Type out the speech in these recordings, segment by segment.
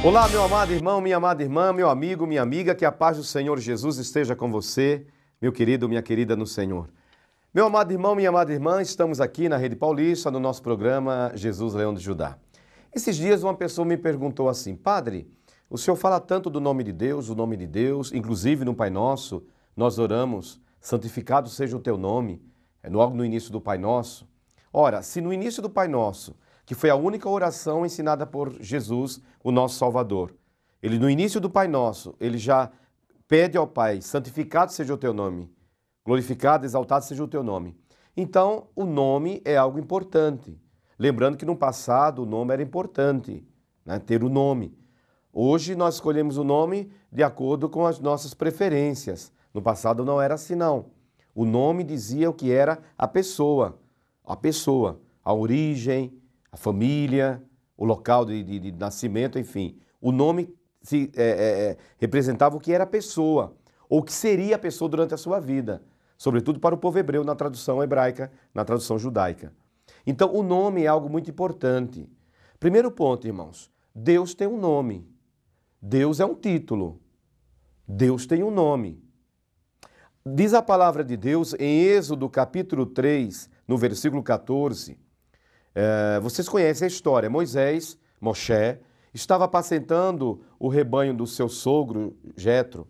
Olá, meu amado irmão, minha amada irmã, meu amigo, minha amiga, que a paz do Senhor Jesus esteja com você, meu querido, minha querida no Senhor. Meu amado irmão, minha amada irmã, estamos aqui na Rede Paulista, no nosso programa Jesus Leão de Judá. Esses dias uma pessoa me perguntou assim: Padre, o senhor fala tanto do nome de Deus, inclusive no Pai Nosso, nós oramos, santificado seja o teu nome, logo no início do Pai Nosso. Ora, se no início do Pai Nosso, que foi a única oração ensinada por Jesus, o nosso Salvador, ele no início do Pai Nosso, ele já pede ao Pai: santificado seja o teu nome, glorificado, exaltado seja o teu nome. Então, o nome é algo importante. Lembrando que no passado o nome era importante, né? Ter o nome. Hoje nós escolhemos o nome de acordo com as nossas preferências. No passado não era assim, não. O nome dizia o que era a pessoa, a origem, a família, o local de nascimento, enfim. O nome representava o que era a pessoa, ou o que seria a pessoa durante a sua vida, sobretudo para o povo hebreu na tradução hebraica, na tradução judaica. Então, o nome é algo muito importante. Primeiro ponto, irmãos, Deus tem um nome. Deus é um título. Deus tem um nome. Diz a palavra de Deus em Êxodo capítulo 3, no versículo 14, vocês conhecem a história. Moshe, estava apacentando o rebanho do seu sogro, Jetro,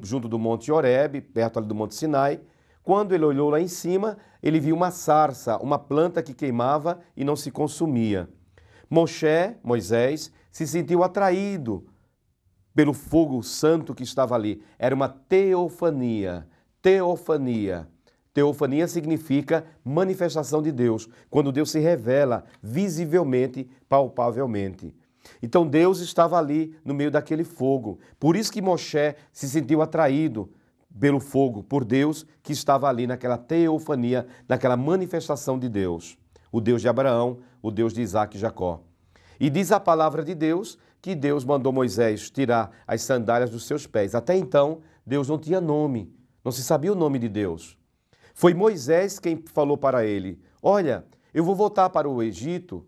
junto do Monte Horebe, perto ali do Monte Sinai. Quando ele olhou lá em cima, ele viu uma sarça, uma planta que queimava e não se consumia. Moisés, se sentiu atraído pelo fogo santo que estava ali. Era uma teofania. Teofania significa manifestação de Deus, quando Deus se revela visivelmente, palpavelmente. Então Deus estava ali no meio daquele fogo. Por isso que Moshe se sentiu atraído pelo fogo, por Deus que estava ali naquela teofania, naquela manifestação de Deus. O Deus de Abraão, o Deus de Isaac e Jacó. E diz a palavra de Deus que Deus mandou Moisés tirar as sandálias dos seus pés. Até então, Deus não tinha nome, não se sabia o nome de Deus. Foi Moisés quem falou para ele: olha, eu vou voltar para o Egito.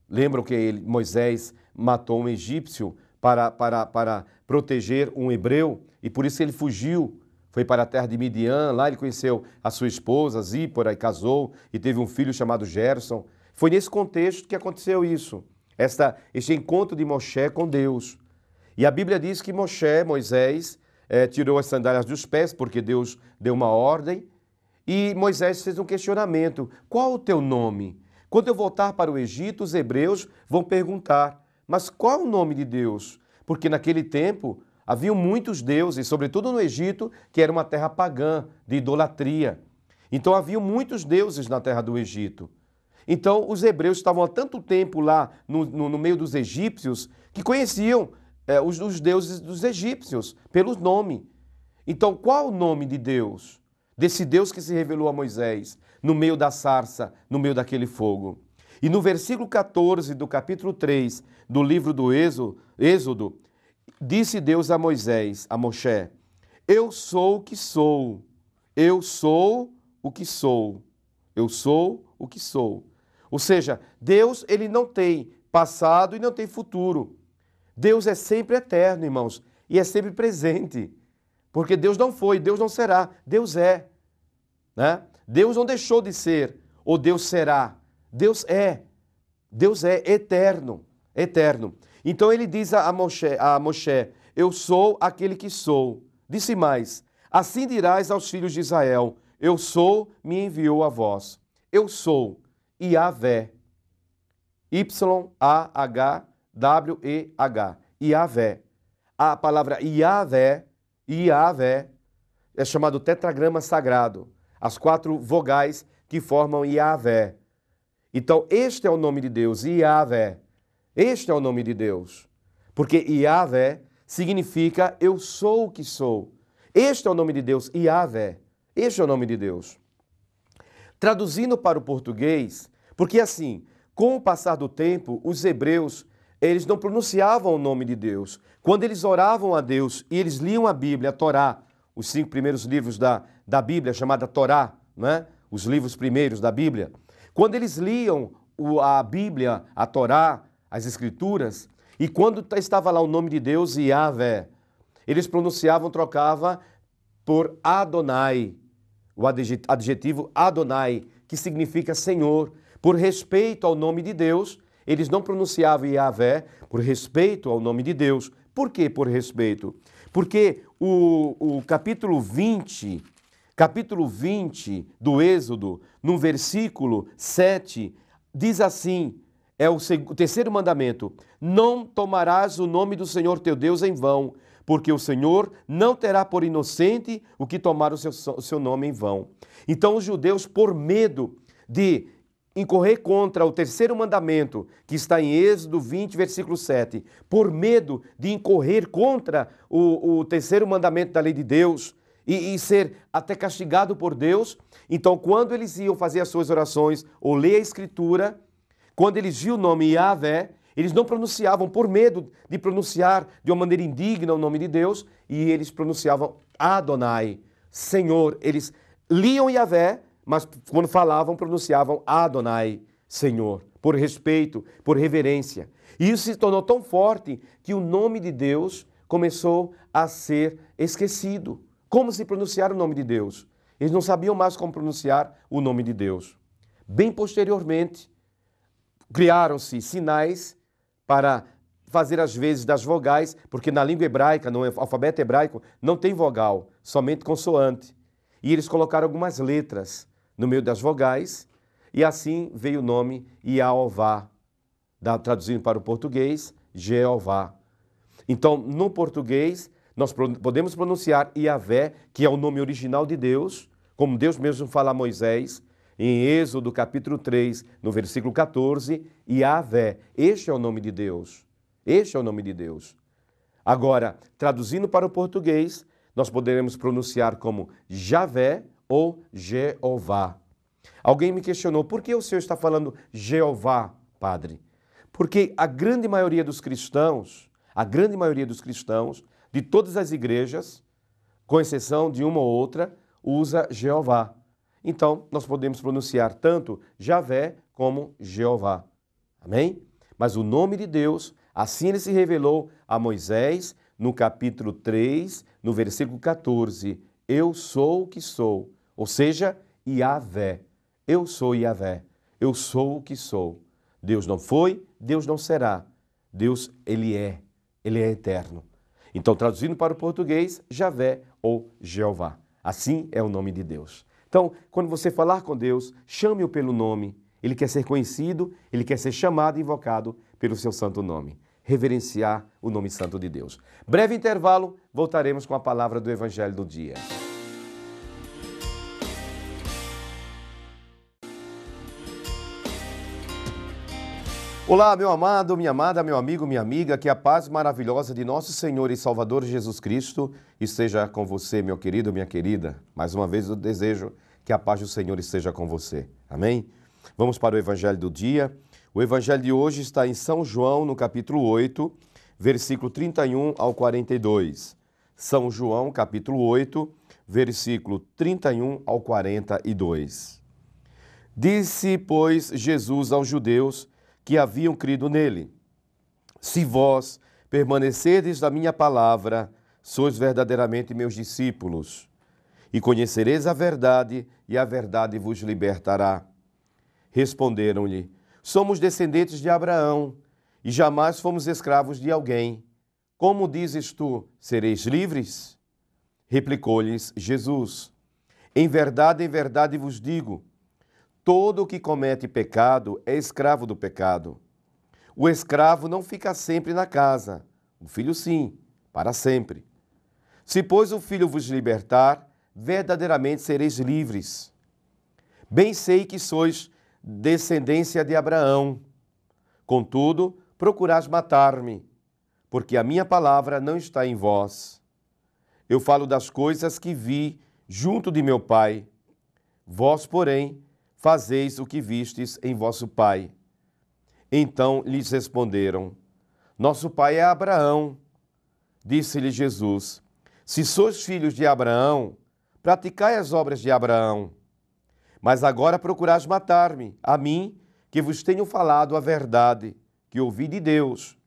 Lembram que Moisés matou um egípcio para proteger um hebreu e por isso ele fugiu. Foi para a terra de Midian, lá ele conheceu a sua esposa, Zípora, e casou, e teve um filho chamado Gerson. Foi nesse contexto que aconteceu isso, este encontro de Moshe com Deus. E a Bíblia diz que Moisés, tirou as sandálias dos pés, porque Deus deu uma ordem, e Moisés fez um questionamento: qual o teu nome? Quando eu voltar para o Egito, os hebreus vão perguntar: mas qual o nome de Deus? Porque naquele tempo haviam muitos deuses, sobretudo no Egito, que era uma terra pagã, de idolatria. Então haviam muitos deuses na terra do Egito. Então os hebreus estavam há tanto tempo lá no meio dos egípcios que conheciam os deuses dos egípcios pelo nome. Então qual o nome de Deus? Desse Deus que se revelou a Moisés no meio da sarça, no meio daquele fogo. E no versículo 14 do capítulo 3 do livro do Êxodo, disse Deus a Moisés, a Moshe: eu sou o que sou, eu sou o que sou, eu sou o que sou. Ou seja, Deus, ele não tem passado e não tem futuro. Deus é sempre eterno, irmãos, e é sempre presente. Porque Deus não foi, Deus não será, Deus é. Né? Deus não deixou de ser, ou Deus será. Deus é eterno, eterno. Então ele diz a Moshe: eu sou aquele que sou. Disse mais: assim dirás aos filhos de Israel: eu sou, me enviou a vós. Eu sou Yahvé. Y-A-H-W-E-H. Yahvé. A palavra Yahvé é chamado tetragrama sagrado. As 4 vogais que formam Yahvé. Então este é o nome de Deus, Yahvé. Este é o nome de Deus, porque Yahvé significa eu sou o que sou. Este é o nome de Deus, Yahvé. Este é o nome de Deus. Traduzindo para o português, porque assim, com o passar do tempo, os hebreus, eles não pronunciavam o nome de Deus. Quando eles oravam a Deus e eles liam a Bíblia, a Torá, os 5 primeiros livros da Bíblia, chamada Torá, né? Os livros primeiros da Bíblia, quando eles liam a Bíblia, a Torá, as Escrituras, E quando estava lá o nome de Deus, Yahvé, eles pronunciavam, trocava por Adonai, o adjetivo Adonai, que significa Senhor. Por respeito ao nome de Deus, eles não pronunciavam Yahvé, por respeito ao nome de Deus. Por que por respeito? Porque o capítulo 20 do Êxodo, no versículo 7, diz assim, é o terceiro mandamento: não tomarás o nome do Senhor teu Deus em vão, porque o Senhor não terá por inocente o que tomar o seu nome em vão. Então os judeus, por medo de incorrer contra o terceiro mandamento, que está em Êxodo 20, versículo 7, por medo de incorrer contra o terceiro mandamento da lei de Deus e ser até castigado por Deus, então quando eles iam fazer as suas orações ou ler a Escritura, quando eles viam o nome Yahvé, eles não pronunciavam por medo de pronunciar de uma maneira indigna o nome de Deus, e eles pronunciavam Adonai, Senhor. Eles liam Yahvé, mas quando falavam, pronunciavam Adonai, Senhor, por respeito, por reverência. E isso se tornou tão forte que o nome de Deus começou a ser esquecido. Como se pronunciar o nome de Deus? Eles não sabiam mais como pronunciar o nome de Deus. Bem posteriormente, criaram-se sinais para fazer as vezes das vogais, porque na língua hebraica, no alfabeto hebraico, não tem vogal, somente consoante. E eles colocaram algumas letras no meio das vogais, e assim veio o nome Iaová, traduzindo para o português, Jeová. Então, no português, nós podemos pronunciar Yahvé, que é o nome original de Deus, como Deus mesmo fala a Moisés, em Êxodo capítulo 3, no versículo 14, Yahvé. Este é o nome de Deus. Este é o nome de Deus. Agora, traduzindo para o português, nós poderemos pronunciar como Javé ou Jeová. Alguém me questionou, por que o senhor está falando Jeová, padre? Porque a grande maioria dos cristãos, de todas as igrejas, com exceção de uma ou outra, usa Jeová. Então, nós podemos pronunciar tanto Javé como Jeová. Amém? Mas o nome de Deus, assim ele se revelou a Moisés, no capítulo 3, no versículo 14. Eu sou o que sou, ou seja, Yahvé. Eu sou Yahvé. Eu sou o que sou. Deus não foi, Deus não será. Deus, Ele é eterno. Então, traduzindo para o português, Javé ou Jeová. Assim é o nome de Deus. Então, quando você falar com Deus, chame-o pelo nome. Ele quer ser conhecido, ele quer ser chamado e invocado pelo seu santo nome. Reverenciar o nome santo de Deus. Breve intervalo, voltaremos com a palavra do Evangelho do dia. Olá, meu amado, minha amada, meu amigo, minha amiga, que a paz maravilhosa de nosso Senhor e Salvador Jesus Cristo esteja com você, meu querido, minha querida. Mais uma vez eu desejo que a paz do Senhor esteja com você. Amém? Vamos para o Evangelho do dia. O Evangelho de hoje está em São João, no capítulo 8, versículo 31 ao 42. São João, capítulo 8, versículo 31 ao 42. Disse, pois, Jesus aos judeus que haviam crido nele: se vós permanecerdes na minha palavra, sois verdadeiramente meus discípulos, e conhecereis a verdade, e a verdade vos libertará. Responderam-lhe: somos descendentes de Abraão, e jamais fomos escravos de alguém. Como dizes tu, sereis livres? Replicou-lhes Jesus: em verdade vos digo, todo o que comete pecado é escravo do pecado. O escravo não fica sempre na casa, o filho sim, para sempre. Se, pois, o filho vos libertar, verdadeiramente sereis livres. Bem sei que sois descendência de Abraão. Contudo, procurais matar-me, porque a minha palavra não está em vós. Eu falo das coisas que vi junto de meu Pai. Vós, porém, fazeis o que vistes em vosso pai. Então lhes responderam: nosso pai é Abraão. Disse-lhe Jesus: se sois filhos de Abraão, praticai as obras de Abraão. Mas agora procurais matar-me, a mim, que vos tenho falado a verdade, que ouvi de Deus.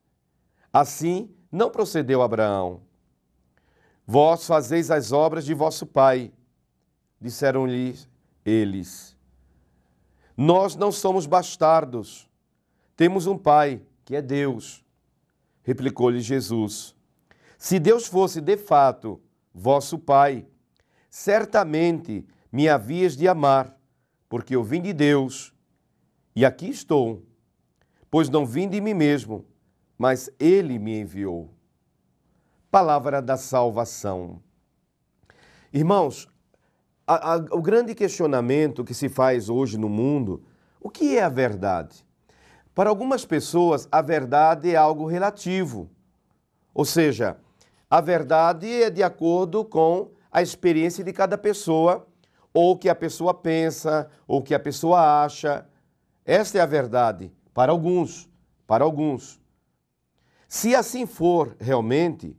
Assim não procedeu Abraão. Vós fazeis as obras de vosso pai, disseram-lhe eles. Nós não somos bastardos, temos um pai, que é Deus. Replicou-lhe Jesus. Se Deus fosse de fato vosso pai, certamente me havias de amar, porque eu vim de Deus, e aqui estou, pois não vim de mim mesmo, mas Ele me enviou. Palavra da salvação. Irmãos, o grande questionamento que se faz hoje no mundo, o que é a verdade? Para algumas pessoas, a verdade é algo relativo. Ou seja, a verdade é de acordo com a experiência de cada pessoa, ou o que a pessoa pensa, ou o que a pessoa acha. Esta é a verdade para alguns, para alguns. Se assim for realmente,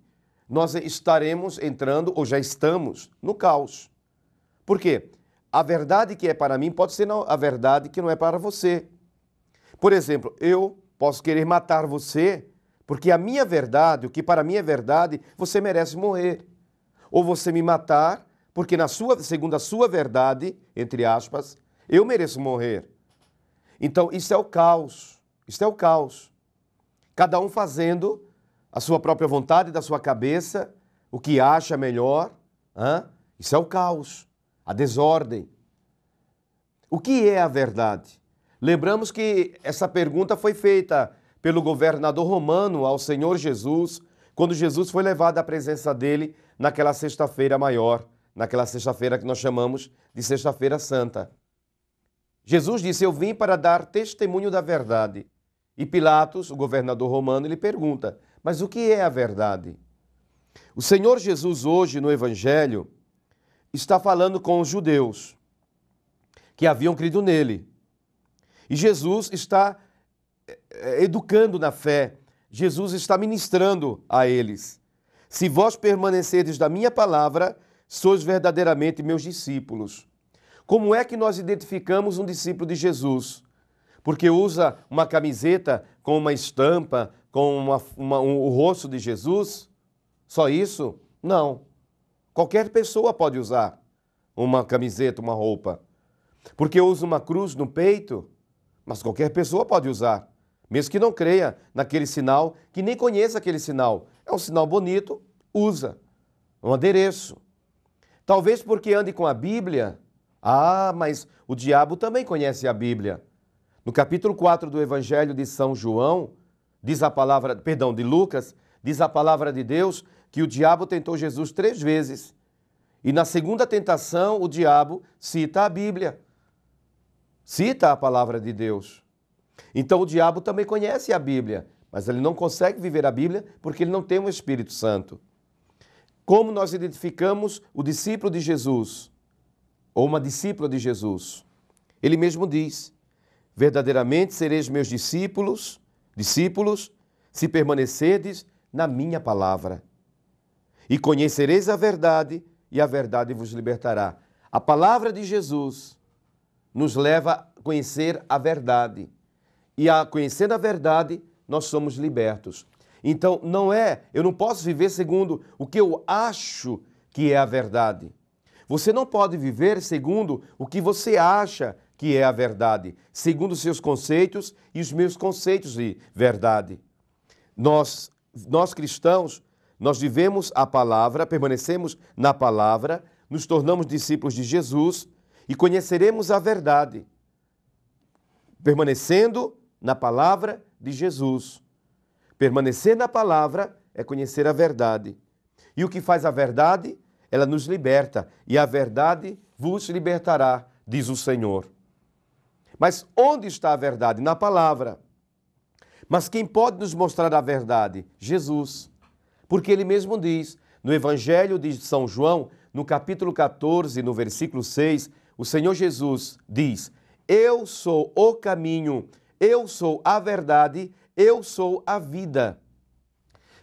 nós estaremos entrando, ou já estamos, no caos. Por quê? A verdade que é para mim pode ser a verdade que não é para você. Por exemplo, eu posso querer matar você, porque a minha verdade, o que para mim é verdade, você merece morrer. Ou você me matar, porque segundo a sua verdade, entre aspas, eu mereço morrer. Então, isso é o caos. Isso é o caos. Cada um fazendo a sua própria vontade, da sua cabeça, o que acha melhor. Isso é o caos, a desordem. O que é a verdade? Lembramos que essa pergunta foi feita pelo governador romano ao Senhor Jesus, quando Jesus foi levado à presença dele naquela sexta-feira maior, naquela sexta-feira que nós chamamos de Sexta-feira Santa. Jesus disse, eu vim para dar testemunho da verdade. E Pilatos, o governador romano, lhe pergunta, mas o que é a verdade? O Senhor Jesus hoje no Evangelho está falando com os judeus que haviam crido nele. E Jesus está educando na fé, Jesus está ministrando a eles. Se vós permanecerdes da minha palavra, sois verdadeiramente meus discípulos. Como é que nós identificamos um discípulo de Jesus? Porque usa uma camiseta com uma estampa, com o rosto de Jesus? Só isso? Não. Qualquer pessoa pode usar uma camiseta, uma roupa. Porque usa uma cruz no peito, mas qualquer pessoa pode usar. Mesmo que não creia naquele sinal, que nem conheça aquele sinal. É um sinal bonito, usa. Um adereço. Talvez porque ande com a Bíblia. Mas o diabo também conhece a Bíblia. No capítulo 4 do Evangelho de São João, de Lucas, diz a palavra de Deus que o diabo tentou Jesus 3 vezes. E na segunda tentação, o diabo cita a Bíblia. Cita a palavra de Deus. Então o diabo também conhece a Bíblia, mas ele não consegue viver a Bíblia porque ele não tem o Espírito Santo. Como nós identificamos o discípulo de Jesus, ou uma discípula de Jesus? Ele mesmo diz, verdadeiramente sereis meus discípulos, se permanecerdes na minha palavra. E conhecereis a verdade, e a verdade vos libertará. A palavra de Jesus nos leva a conhecer a verdade. E conhecendo a verdade, nós somos libertos. Então, eu não posso viver segundo o que eu acho que é a verdade. Você não pode viver segundo o que você acha que é a verdade, segundo os seus conceitos e os meus conceitos de verdade. Nós cristãos, nós vivemos a palavra, permanecemos na palavra, nos tornamos discípulos de Jesus e conheceremos a verdade, permanecendo na palavra de Jesus. Permanecer na palavra é conhecer a verdade. E o que faz a verdade? Ela nos liberta. E a verdade vos libertará, diz o Senhor. Mas onde está a verdade? Na palavra. Mas quem pode nos mostrar a verdade? Jesus. Porque ele mesmo diz, no Evangelho de São João, no capítulo 14, no versículo 6, o Senhor Jesus diz, eu sou o caminho, eu sou a verdade, eu sou a vida.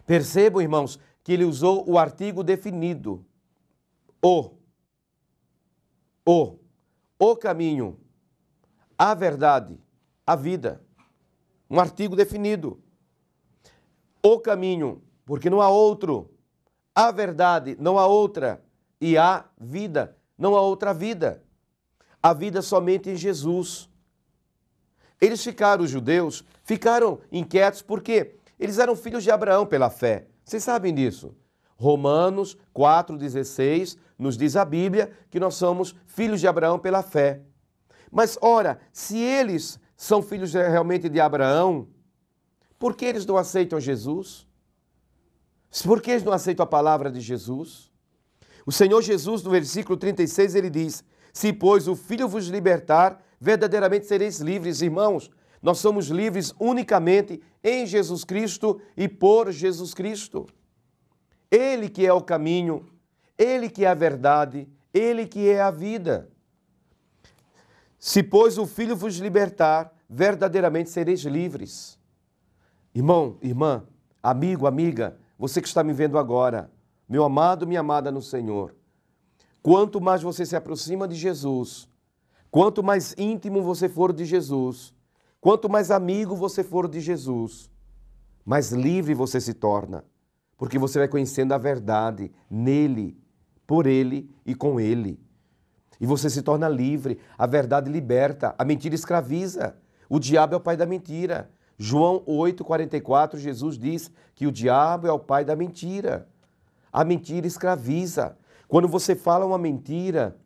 Percebam, irmãos, que ele usou o artigo definido. O caminho, a verdade, a vida. Um artigo definido. o caminho, porque não há outro, a verdade, não há outra, e a vida, não há outra vida. A vida somente em Jesus. Eles ficaram, os judeus, ficaram inquietos porque eles eram filhos de Abraão pela fé. Vocês sabem disso? Romanos 4,16 nos diz a Bíblia que nós somos filhos de Abraão pela fé. Mas, ora, se eles são filhos realmente de Abraão, por que eles não aceitam Jesus? Por que eles não aceitam a palavra de Jesus? O Senhor Jesus, no versículo 36, ele diz: se, pois, o Filho vos libertar, verdadeiramente sereis livres. Irmãos, nós somos livres unicamente em Jesus Cristo e por Jesus Cristo. Ele que é o caminho, Ele que é a verdade, Ele que é a vida. Se, pois, o Filho vos libertar, verdadeiramente sereis livres. Irmão, irmã, amigo, amiga, você que está me vendo agora, meu amado, minha amada no Senhor, quanto mais você se aproxima de Jesus, quanto mais íntimo você for de Jesus, quanto mais amigo você for de Jesus, mais livre você se torna, porque você vai conhecendo a verdade nele, por ele e com ele. E você se torna livre, a verdade liberta, a mentira escraviza. O diabo é o pai da mentira. João 8,44, Jesus diz que o diabo é o pai da mentira. A mentira escraviza. Quando você fala uma mentira,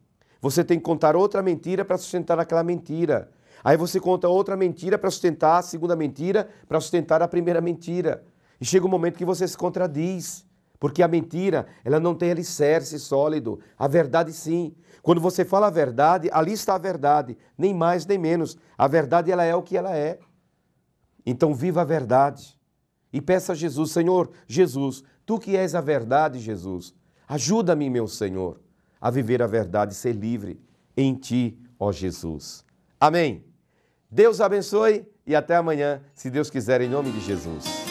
você tem que contar outra mentira para sustentar aquela mentira. Aí você conta outra mentira para sustentar a segunda mentira, para sustentar a primeira mentira. E chega um momento que você se contradiz, porque a mentira, ela não tem alicerce sólido. A verdade sim. Quando você fala a verdade, ali está a verdade, nem mais nem menos. A verdade, ela é o que ela é. Então viva a verdade e peça a Jesus: Senhor, Jesus, Tu que és a verdade, Jesus, ajuda-me, meu Senhor, a viver a verdade e ser livre em Ti, ó Jesus. Amém. Deus abençoe e até amanhã, se Deus quiser, em nome de Jesus.